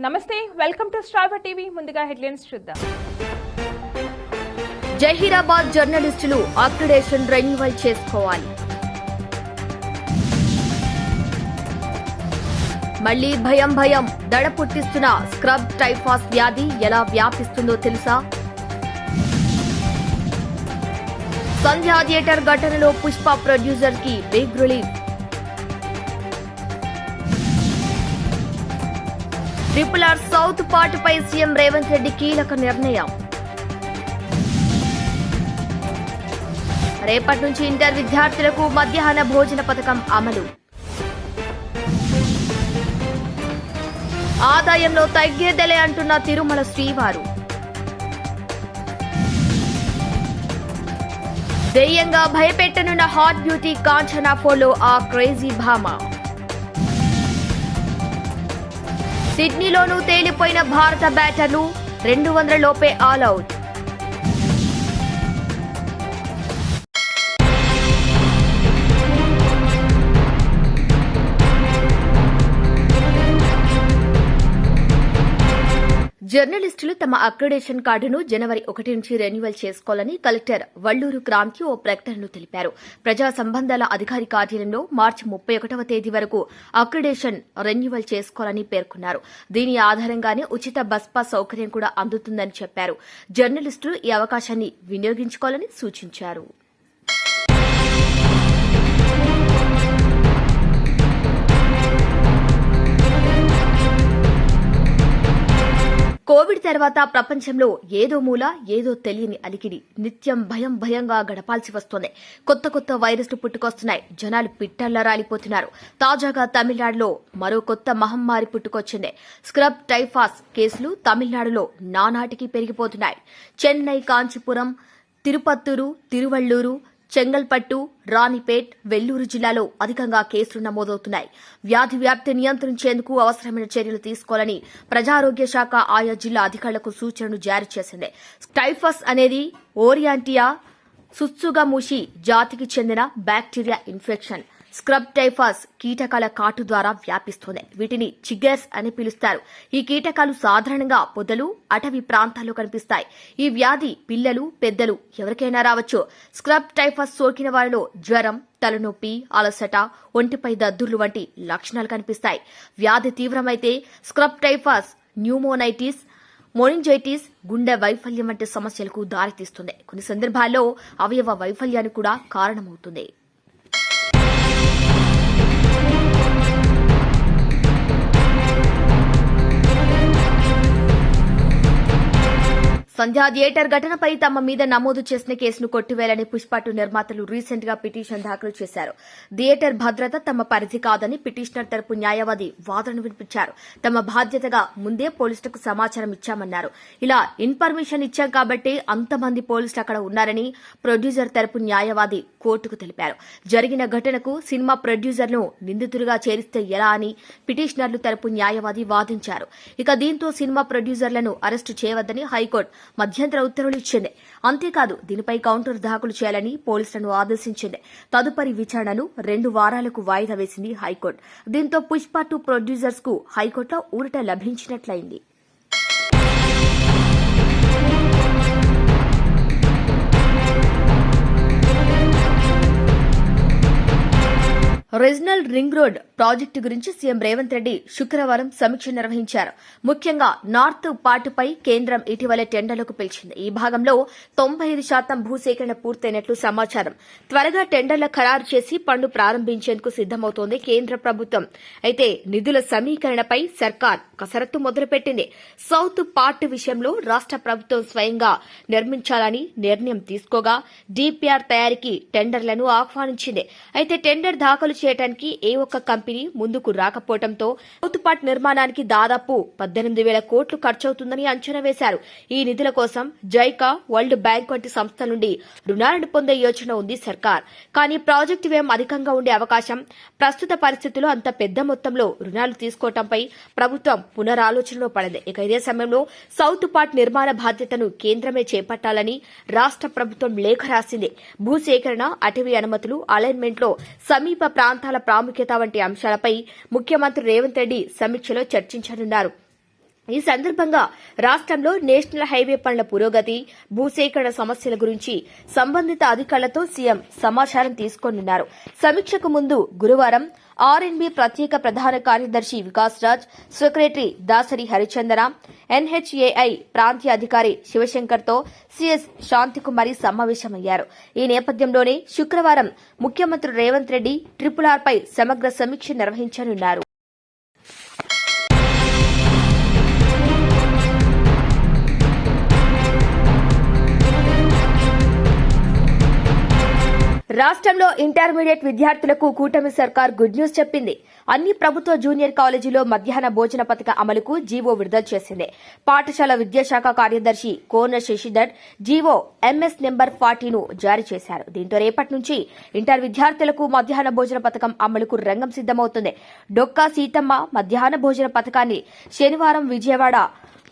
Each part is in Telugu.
నమస్తే, వెల్కమ్ టు స్టార్ టీవీ. ముందుగా హెడ్లైన్స్ చూద్దాం. జహీరాబాద్ జర్నలిస్టులు అక్రిడేషన్ రెన్యువల్ చేసుకోవాలి. మళ్లీ భయం దడ పుట్టిస్తున్న స్క్రబ్ టైఫాస్ వ్యాధి ఎలా వ్యాపిస్తుందో తెలుసా? సంధ్యా థియేటర్ ఘటనలో పుష్ప ప్రొడ్యూసర్ కి బిగ్ రిలీఫ్. RRR సౌత్ పార్టుపై సీఎం రేవంత్ రెడ్డి కీలక నిర్ణయం. రేపటి నుంచి ఇంటర్ విద్యార్థులకు మధ్యాహ్న భోజన పథకం అమలు. ఆదాయంలో తగ్గేదలే అంటున్న తిరుమల శ్రీవారు. దెయ్యంగా భయపెట్టనున్న హాట్ బ్యూటీ కాంచనా ఫోలో ఆ క్రేజీ భామ. సిడ్నీలోనూ తేలిపోయిన భారత బ్యాటర్లు 200 లోపే ఆల్అవుట్. జర్నలిస్టులు తమ అక్రిడేషన్ కార్డును జనవరి 1 నుంచి రెన్యువల్ చేసుకోవాలని కలెక్టర్ వల్లూరు క్రాంతి ఓ ప్రకటనలో తెలిపారు. ప్రజా సంబంధాల అధికారి కార్యాలయంలో మార్చి 31వ తేదీ వరకు అక్రిడేషన్ రెన్యువల్ చేసుకోవాలని పేర్కొన్నారు. దీని ఆధారంగానే ఉచిత బస్ పాస్ సౌకర్యం కూడా అందుతుందని చెప్పారు. జర్నలిస్టులు ఈ అవకాశాన్ని వినియోగించుకోవాలని సూచించారు. కోవిడ్ తర్వాత ప్రపంచంలో ఏదో మూల ఏదో తెలియని అలికిడి. నిత్యం భయంగా గడపాల్సి వస్తోంది. కొత్త వైరస్లు పుట్టుకొస్తున్నాయి. జనాలు పిట్టల్లా రాలిపోతున్నారు. తాజాగా తమిళనాడులో మరో కొత్త మహమ్మారి పుట్టుకొచ్చింది. స్క్రబ్ టైఫాస్ కేసులు తమిళనాడులో నానాటికి పెరిగిపోతున్నాయి. చెన్నై, కాంచీపురం, తిరుపత్తూరు, తిరువళ్లూరు, చెంగల్పట్టు, రాణిపేట్, వెల్లూరు జిల్లాలో అధికంగా కేసులు నమోదవుతున్నాయి. వ్యాధి వ్యాప్తి నియంత్రించేందుకు అవసరమైన చర్యలు తీసుకోవాలని ప్రజారోగ్య శాఖ ఆయా జిల్లా అధికారులకు సూచనలు జారీ చేసింది. టైఫస్ అనేది ఓరియాంటియా సుత్సుగముషి జాతికి చెందిన బ్యాక్టీరియా ఇన్ఫెక్షన్. స్క్రబ్ టైఫాస్ కీటకాల కాటు ద్వారా వ్యాపిస్తోంది. వీటిని చిగ్గర్స్ అని పిలుస్తారు. ఈ కీటకాలు సాధారణంగా పొదలు, అటవీ ప్రాంతాల్లో కనిపిస్తాయి. ఈ వ్యాధి పిల్లలు, పెద్దలు ఎవరికైనా రావచ్చు. స్క్రబ్ టైఫాస్ సోకిన వారిలో జ్వరం, తలనొప్పి, అలసట, ఒంటిపై దద్దుర్లు వంటి లక్షణాలు కనిపిస్తాయి. వ్యాధి తీవ్రమైతే స్క్రబ్ టైఫాస్ న్యూమోనైటిస్, మోనింజైటిస్, గుండె వైఫల్యం వంటి సమస్యలకు దారితీస్తుంది. కొన్ని సందర్భాల్లో అవయవ వైఫల్యానికి కూడా కారణమవుతుంది. సంధ్యా థియేటర్ ఘటనపై తమ మీద నమోదు చేసిన కేసును కొట్టివేయాలని పుష్ప నిర్మాతలు రీసెంట్ గా పిటిషన్ దాఖలు చేశారు. థియేటర్ భద్రత తమ పరిధి కాదని పిటిషనర్ తరపు న్యాయవాది వాదనను వినిపించారు. తమ బాధ్యతగా ముందే పోలీసులకు సమాచారం ఇచ్చామన్నారు. ఇలా ఇన్ఫర్మేషన్ ఇచ్చాం కాబట్టి అంతమంది పోలీసులు అక్కడ ఉన్నారని ప్రొడ్యూసర్ తరపు న్యాయవాది కోర్టుకు తెలిపారు. జరిగిన ఘటనకు సినిమా ప్రొడ్యూసర్ను నిందితులుగా చేరిస్తే ఎలా అని పిటిషనర్లు తరపు న్యాయవాది వాదించారు. ఇక దీంతో సినిమా ప్రొడ్యూసర్లను అరెస్టు చేయవద్దని హైకోర్టు మధ్యంతర ఉత్తర్వులు ఇచ్చింది. అంతేకాదు దీనిపై కౌంటర్ దాఖలు చేయాలని పోలీసులను ఆదేశించింది. తదుపరి విచారణను 2 వారాలకు వాయిదా వేసింది హైకోర్టు. దీంతో పుష్ప 2 ప్రొడ్యూసర్స్ కు హైకోర్టులో ఊరట లభించినట్లయింది. రీజనల్ రింగ్ రోడ్ ప్రాజెక్టు గురించి సీఎం రేవంత్ రెడ్డి శుక్రవారం సమీక్ష నిర్వహించారు. ముఖ్యంగా నార్త్ పార్టుపై కేంద్రం ఇటీవలే టెండర్లకు పిలిచింది. ఈ భాగంలో 95% భూసేకరణ పూర్తయినట్లు సమాచారం. త్వరగా టెండర్ల ఖరారు చేసి పనులు ప్రారంభించేందుకు సిద్దమవుతోంది కేంద్ర ప్రభుత్వం. అయితే నిధుల సమీకరణపై సర్కార్ కసరత్తు మొదలుపెట్టింది. సౌత్ పార్ట్ విషయంలో రాష్ట ప్రభుత్వం స్వయంగా నిర్మించాలని నిర్ణయం తీసుకోగా డీపీఆర్ తయారీకి టెండర్లను ఆహ్వానించింది. అయితే టెండర్ దాఖలు చేయడానికి ఏ ఒక్క కంపెనీ ముందుకు రాకపోవడంతో సౌత్ పార్ట్ నిర్మాణానికి దాదాపు 18,000 కోట్లు ఖర్చవుతుందని అంచనా వేశారు. ఈ నిధుల కోసం జైకా, వరల్డ్ బ్యాంక్ వంటి సంస్థల నుండి రుణాలను పొందే యోచన ఉంది సర్కార్. కానీ ప్రాజెక్టు వ్యయం అధికంగా ఉండే అవకాశం, ప్రస్తుత పరిస్థితుల్లో అంత పెద్ద మొత్తంలో రుణాలు తీసుకోవడంపై ప్రభుత్వం పునరాలోచనలో పడింది. ఇక ఇదే సమయంలో సౌత్ పార్ట్ నిర్మాణ బాధ్యతను కేంద్రమే చేపట్టాలని రాష్ట ప్రభుత్వం లేఖ రాసింది. భూసేకరణ, అటవీ అనుమతులు, అలైన్మెంట్లో సమీప ప్రాంతాల ప్రాముఖ్యత వంటి అంశాలపై ముఖ్యమంత్రి రేవంత్ రెడ్డి సమీక్షలో చర్చించనున్నారు. ఈ సందర్భంగా రాష్ట్రంలో నేషనల్ హైవే పనుల పురోగతి, భూసేకరణ సమస్యల గురించి సంబంధిత అధికారులతో సీఎం సమాచారం తీసుకోనున్నారు. సమీక్షకు ముందు గురువారం ఆర్ఎన్బి ప్రత్యేక ప్రధాన కార్యదర్శి వికాస్ రాజ్, సెక్రటరీ దాసరి హరిచందన, ఎన్హెచ్ఏఐ ప్రాంతీయ అధికారి శివశంకర్తో సీఎస్ శాంతికుమారి సమావేశమయ్యారు. ఈ నేపథ్యంలోనే శుక్రవారం ముఖ్యమంత్రి రేవంత్ రెడ్డి RRR పై సమగ్ర సమీక్ష నిర్వహించనున్నారు. రాష్ట్రంలో ఇంటర్మీడియట్ విద్యార్థులకు కూటమి సర్కార్ గుడ్ న్యూస్ చెప్పింది. అన్ని ప్రభుత్వ జూనియర్ కాలేజీలో మధ్యాహ్న భోజన పథక అమలుకు జీవో విడుదల చేసింది. పాఠశాల విద్యాశాఖ కార్యదర్శి కోన శశిధర్ జీవో MS నెంబర్ 40ను జారీ చేశారు. దీంతో రేపటి నుంచి ఇంటర్ విద్యార్థులకు మధ్యాహ్న భోజన పథకం అమలుకు రంగం సిద్దమవుతుంది. డొక్కా సీతమ్మ మధ్యాహ్న భోజన పథకాన్ని శనివారం విజయవాడ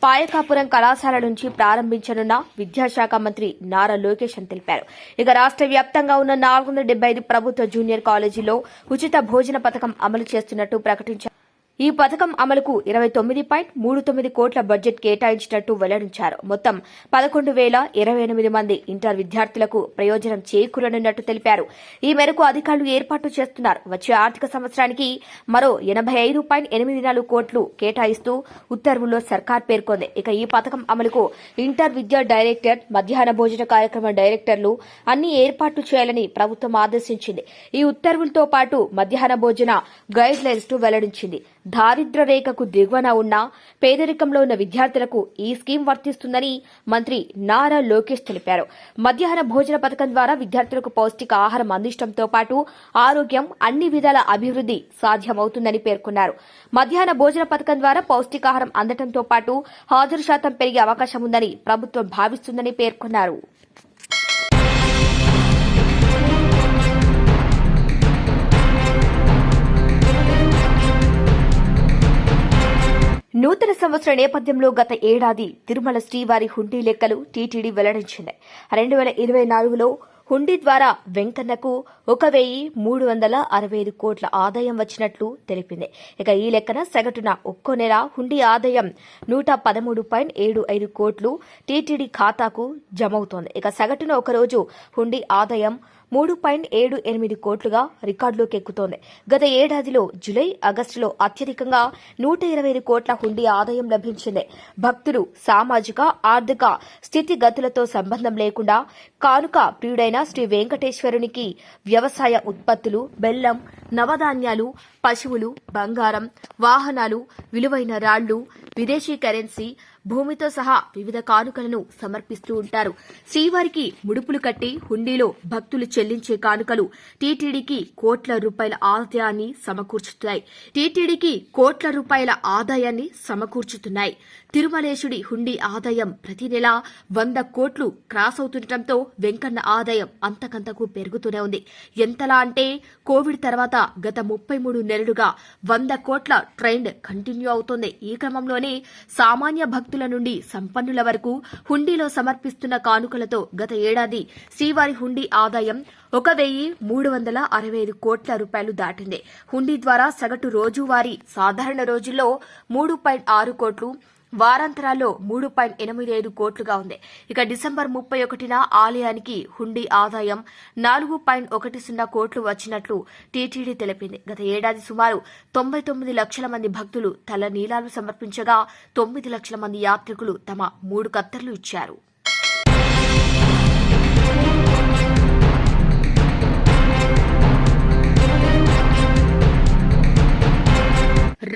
పాయకాపురం కళాశాల నుంచి ప్రారంభించనున్న విద్యాశాఖ మంత్రి నారా లోకేష్ అని తెలిపారు. ఇక రాష్ట్ర వ్యాప్తంగా ఉన్న 475 ప్రభుత్వ జూనియర్ కాలేజీల్లో ఉచిత భోజన పథకం అమలు చేస్తున్నట్టు ప్రకటించారు. ఈ పథకం అమలుకు 29.39 కోట్ల బడ్జెట్ కేటాయించినట్టు వెల్లడించారు. మొత్తం 11,028 మంది ఇంటర్ విద్యార్థులకు ప్రయోజనం చేకూరనున్నట్టు తెలిపారు. ఈ మేరకు అధికారులు ఏర్పాట్లు చేస్తున్నారు. వచ్చే ఆర్థిక సంవత్సరానికి మరో 85.84 కోట్లు కేటాయిస్తూ ఉత్తర్వుల్లో సర్కార్ పేర్కొంది. ఇక ఈ పథకం అమలుకు ఇంటర్ విద్యా డైరెక్టర్, మధ్యాహ్న భోజన కార్యక్రమ డైరెక్టర్లు అన్ని ఏర్పాట్లు చేయాలని ప్రభుత్వం ఆదేశించింది. ఈ ఉత్తర్వులతో పాటు మధ్యాహ్న భోజన గైడ్ లైన్స్ వెల్లడించింది. దారిద్ర్య రేఖకు దిగువన ఉన్న పేదరికంలో ఉన్న విద్యార్థులకు ఈ స్కీమ్ వర్తిస్తుందని మంత్రి నారా లోకేష్ తెలిపారు. మధ్యాహ్న భోజన పథకం ద్వారా విద్యార్థులకు పౌష్టిక ఆహారం అందించడంతో పాటు ఆరోగ్యం, అన్ని విధాల అభివృద్ది సాధ్యమవుతుందని పేర్కొన్నారు. మధ్యాహ్న భోజన పథకం ద్వారా పౌష్టికాహారం అందడంతో పాటు హాజరు శాతం పెరిగే అవకాశం ఉందని ప్రభుత్వం భావిస్తుందని పేర్కొన్నారు. నూతన సంవత్సర నేపథ్యంలో గత ఏడాది తిరుమల శ్రీవారి హుండీ లెక్కలు టీటీడీ వెల్లడించింది. 2024లో హుండీ ద్వారా వెంకన్నకు 1,365 కోట్ల ఆదాయం వచ్చినట్లు తెలిపింది. ఇక ఈ లెక్కన సగటున ఒక్కో నెల హుండీ ఆదాయం 113.75 కోట్లు టీటీడీ ఖాతాకు జమవుతోంది. ఇక సగటున ఒకరోజు హుండీ ఆదాయం 3.78 కోట్లుగా రికార్డులోకి ఎక్కుతోంది. గత ఏడాదిలో జులై, ఆగస్టులో అత్యధికంగా 120 కోట్ల హుండీ ఆదాయం లభించింది. భక్తులు సామాజిక, ఆర్థిక స్థితిగతులతో సంబంధం లేకుండా కానుక ప్రియుడైన శ్రీ వెంకటేశ్వరునికి వ్యవసాయ ఉత్పత్తులు, బెల్లం, నవధాన్యాలు, పశువులు, బంగారం, వాహనాలు, విలువైన రాళ్లు, విదేశీ కరెన్సీ, భూమితో సహా వివిధ కానుకలను సమర్పిస్తూ ఉంటారు. శ్రీవారికి ముడుపులు కట్టి హుండీలో భక్తులు చెల్లించే కానుకలు టీటీడీకి కోట్ల రూపాయల ఆదాయాన్ని సమకూర్చుతున్నాయి. తిరుమలేశుడి హుండీ ఆదాయం ప్రతి నెల 100 కోట్లు క్రాస్ అవుతుండటంతో వెంకన్న ఆదాయం అంతకంతకు పెరుగుతూనే ఉంది. ఎంతలా అంటే కోవిడ్ తర్వాత గత 33 నెలలుగా 100 కోట్ల ట్రెండ్ కంటిన్యూ అవుతోంది. ఈ క్రమంలోనే సామాన్య భక్తుల నుండి సంపన్నుల వరకు హుండీలో సమర్పిస్తున్న కానుకలతో గత ఏడాది శ్రీవారి హుండీ ఆదాయం 1,365 కోట్ల రూపాయలు దాటింది. హుండీ ద్వారా సగటు రోజువారీ సాధారణ రోజుల్లో 3.6 కోట్లు, వారాంతరాల్లో 3.85 కోట్లుగా ఉంది. ఇక డిసెంబర్ 31న ఆలయానికి హుండీ ఆదాయం 4.10 కోట్లు వచ్చినట్లు టీటీడీ తెలిపింది. గత ఏడాది సుమారు 99 లక్షల మంది భక్తులు తల నీలాలు సమర్పించగా 9 లక్షల మంది యాత్రికులు తమ 3 కత్తర్లు ఇచ్చారు.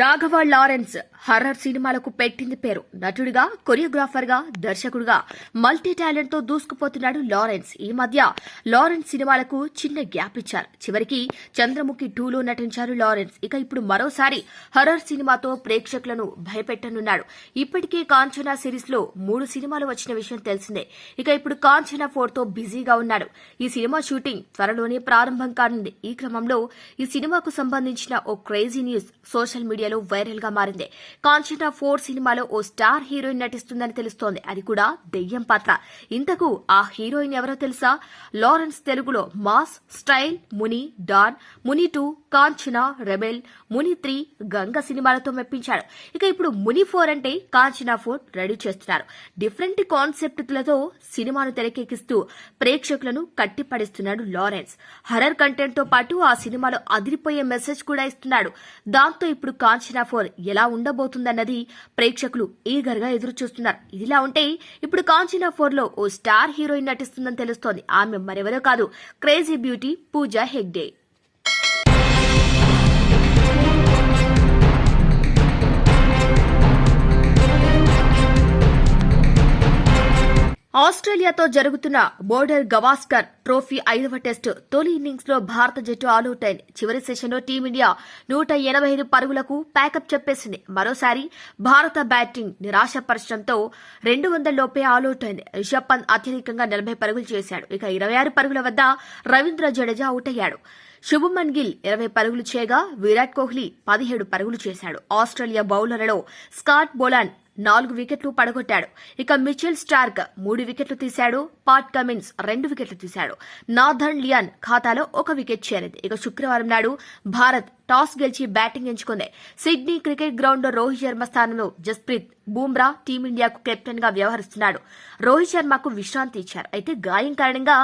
రాఘవ లారెన్స్ హర్రర్ సినిమాలకు పెట్టింది పేరు. నటుడిగా, కొరియోగ్రాఫర్ గా, దర్శకుడిగా మల్టీ టాలెంట్ తో దూసుకుపోతున్నాడు లారెన్స్. ఈ మధ్య లారెన్స్ సినిమాలకు చిన్న గ్యాప్ ఇచ్చారు. చివరికి చంద్రముఖి 2లో నటించారు లారెన్స్. ఇక ఇప్పుడు మరోసారి హర్రర్ సినిమాతో ప్రేక్షకులను భయపెట్టనున్నాడు. ఇప్పటికే కాంచనా సిరీస్ లో 3 సినిమాలు వచ్చిన విషయం తెలిసిందే. ఇక ఇప్పుడు కాంచనా 4తో బిజీగా ఉన్నాడు. ఈ సినిమా షూటింగ్ త్వరలోనే ప్రారంభం కానుంది. ఈ క్రమంలో ఈ సినిమాకు సంబంధించిన ఓ క్రేజీ న్యూస్ సోషల్ మీడియాలో వైరల్ గా మారింది. కాంచనా 4 సినిమాలో ఓ స్టార్ హీరోయిన్ నటిస్తుందని తెలుస్తోంది. అది కూడా దెయ్యం పాత్ర. ఇంతకు ఆ హీరోయిన్ ఎవరో తెలుసా? లారెన్స్ తెలుగులో మాస్, స్టైల్, ముని, డాన్, ముని 2, కాంచనా, రెబెల్, ముని 3, గంగ సినిమాలతో మెప్పించాడు. ఇక ఇప్పుడు ముని 4 అంటే కాంచనా 4 రెడీ చేస్తున్నారు. డిఫరెంట్ కాన్సెప్ట్లతో సినిమాను తెరకెక్కిస్తూ ప్రేక్షకులను కట్టిపడిస్తున్నాడు లారెన్స్. హర్రర్ కంటెంట్ తో పాటు ఆ సినిమాలో అదిరిపోయే మెసేజ్ కూడా ఇస్తున్నాడు. దాంతో ఇప్పుడు కాంచనా 4 ఎలా ఉండబోతుందన్నది ప్రేక్షకులు ఈగర్ గా ఎదురు చూస్తున్నారు. ఇదిలా ఉంటే ఇప్పుడు కాంచనా 4 లో ఓ స్టార్ హీరోయిన్ నటిస్తుందని తెలుస్తోంది. ఆమె మరెవరో కాదు, క్రేజీ బ్యూటీ పూజా హెగ్డే. ఆస్ట్రేలియాతో జరుగుతున్న బోర్డర్ గవాస్కర్ ట్రోఫీ 5వ టెస్టు తొలి ఇన్నింగ్స్ లో భారత జట్టు ఆలౌట్ అయింది. చివరి సెషన్లో టీమిండియా 185 పరుగులకు ప్యాకప్ చెప్పేసింది. మరోసారి భారత బ్యాటింగ్ నిరాశపరచడంతో 200 లోపే ఆలౌట్ అయింది. రిషబ్ పంత్ అత్యధికంగా 40 పరుగులు చేశాడు. ఇక 26 పరుగుల వద్ద రవీంద్ర జడేజా అవుట్ అయ్యాడు. శుభమన్ గిల్ 20 పరుగులు చేయగా విరాట్ కోహ్లీ 17 పరుగులు చేశాడు. ఆస్ట్రేలియా బౌలర్లలో స్కాట్ బోలాండ్ 4 వికెట్లు పడగొట్టాడు. ఇక మిచెల్ స్టార్క్ 3 వికెట్లు తీశాడు. పాట్ కమిన్స్ 2 వికెట్లు తీశాడు. నాథర్న్ లియాన్ ఖాతాలో 1 వికెట్ చేరింది. ఇక శుక్రవారం నాడు భారత్ టాస్ గెలిచి బ్యాటింగ్ ఎంచుకుంది. సిడ్నీ క్రికెట్ గ్రౌండ్ లో రోహిత్ శర్మ స్థానంలో జస్ప్రీత్ బూమ్రా టీమిండియాకు కెప్టెన్ గా వ్యవహరిస్తున్నాడు. రోహిత్ శర్మకు విశ్రాంతి ఇచ్చారు. అయితే గాయం కారణంగా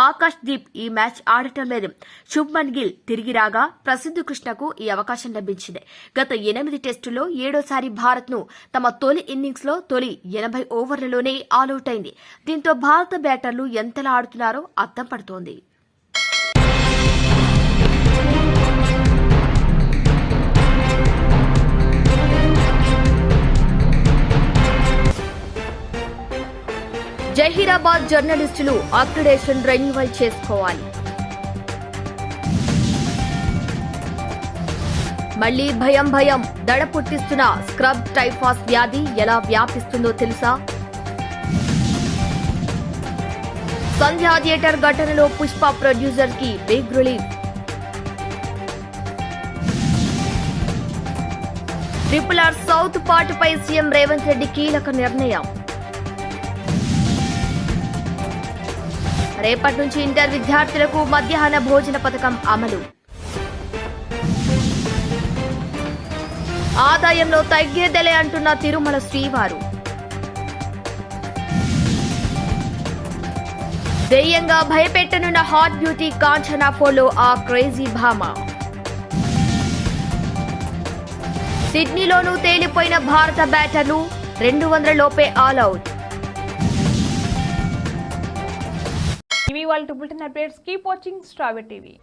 ఆకాష్ దీప్ ఈ మ్యాచ్ ఆడటం లేదు. శుభ్మన్ గిల్ తిరిగి రాగా ప్రసిద్ధ్ కృష్ణకు ఈ అవకాశం లభించింది. గత 8 టెస్టుల్లో 7వసారి భారత్ ను తమ తొలి ఇన్నింగ్స్ లో తొలి 80 ఓవర్లలోనే ఆలౌట్ అయింది. దీంతో భారత బ్యాటర్లు ఎంతలా ఆడుతున్నారో అర్థం పడుతోంది. జహీరాబాద్ జర్నలిస్టులు అక్రిడేషన్ రెన్యువల్ చేసుకోవాలి. మళ్లీ భయం దడ పుట్టిస్తున్న స్క్రబ్ టైఫాస్ వ్యాధి ఎలా వ్యాపిస్తుందో తెలుసా? సంధ్యా థియేటర్ ఘటనలో పుష్ప ప్రొడ్యూసర్ కి బిగ్ రిలీఫ్. RRR సౌత్ పార్టీపై సీఎం రేవంత్ రెడ్డి కీలక నిర్ణయం. రేపటి నుంచి ఇంటర్ విద్యార్థులకు మధ్యాహ్న భోజన పథకం అమలు. ఆదాయంలో తగ్గేదలే అంటున్న తిరుమల శ్రీవారు. దెయ్యంగా భయపెట్టనున్న హాట్ బ్యూటీ కాంచనా 4లో ఆ క్రేజీ భామ. సిడ్నీలోనూ తేలిపోయిన భారత బ్యాటర్లు 200 లోపే ఆల్అవుట్. ఇవి వాళ్ళ bulletin updates. Keep watching star TV.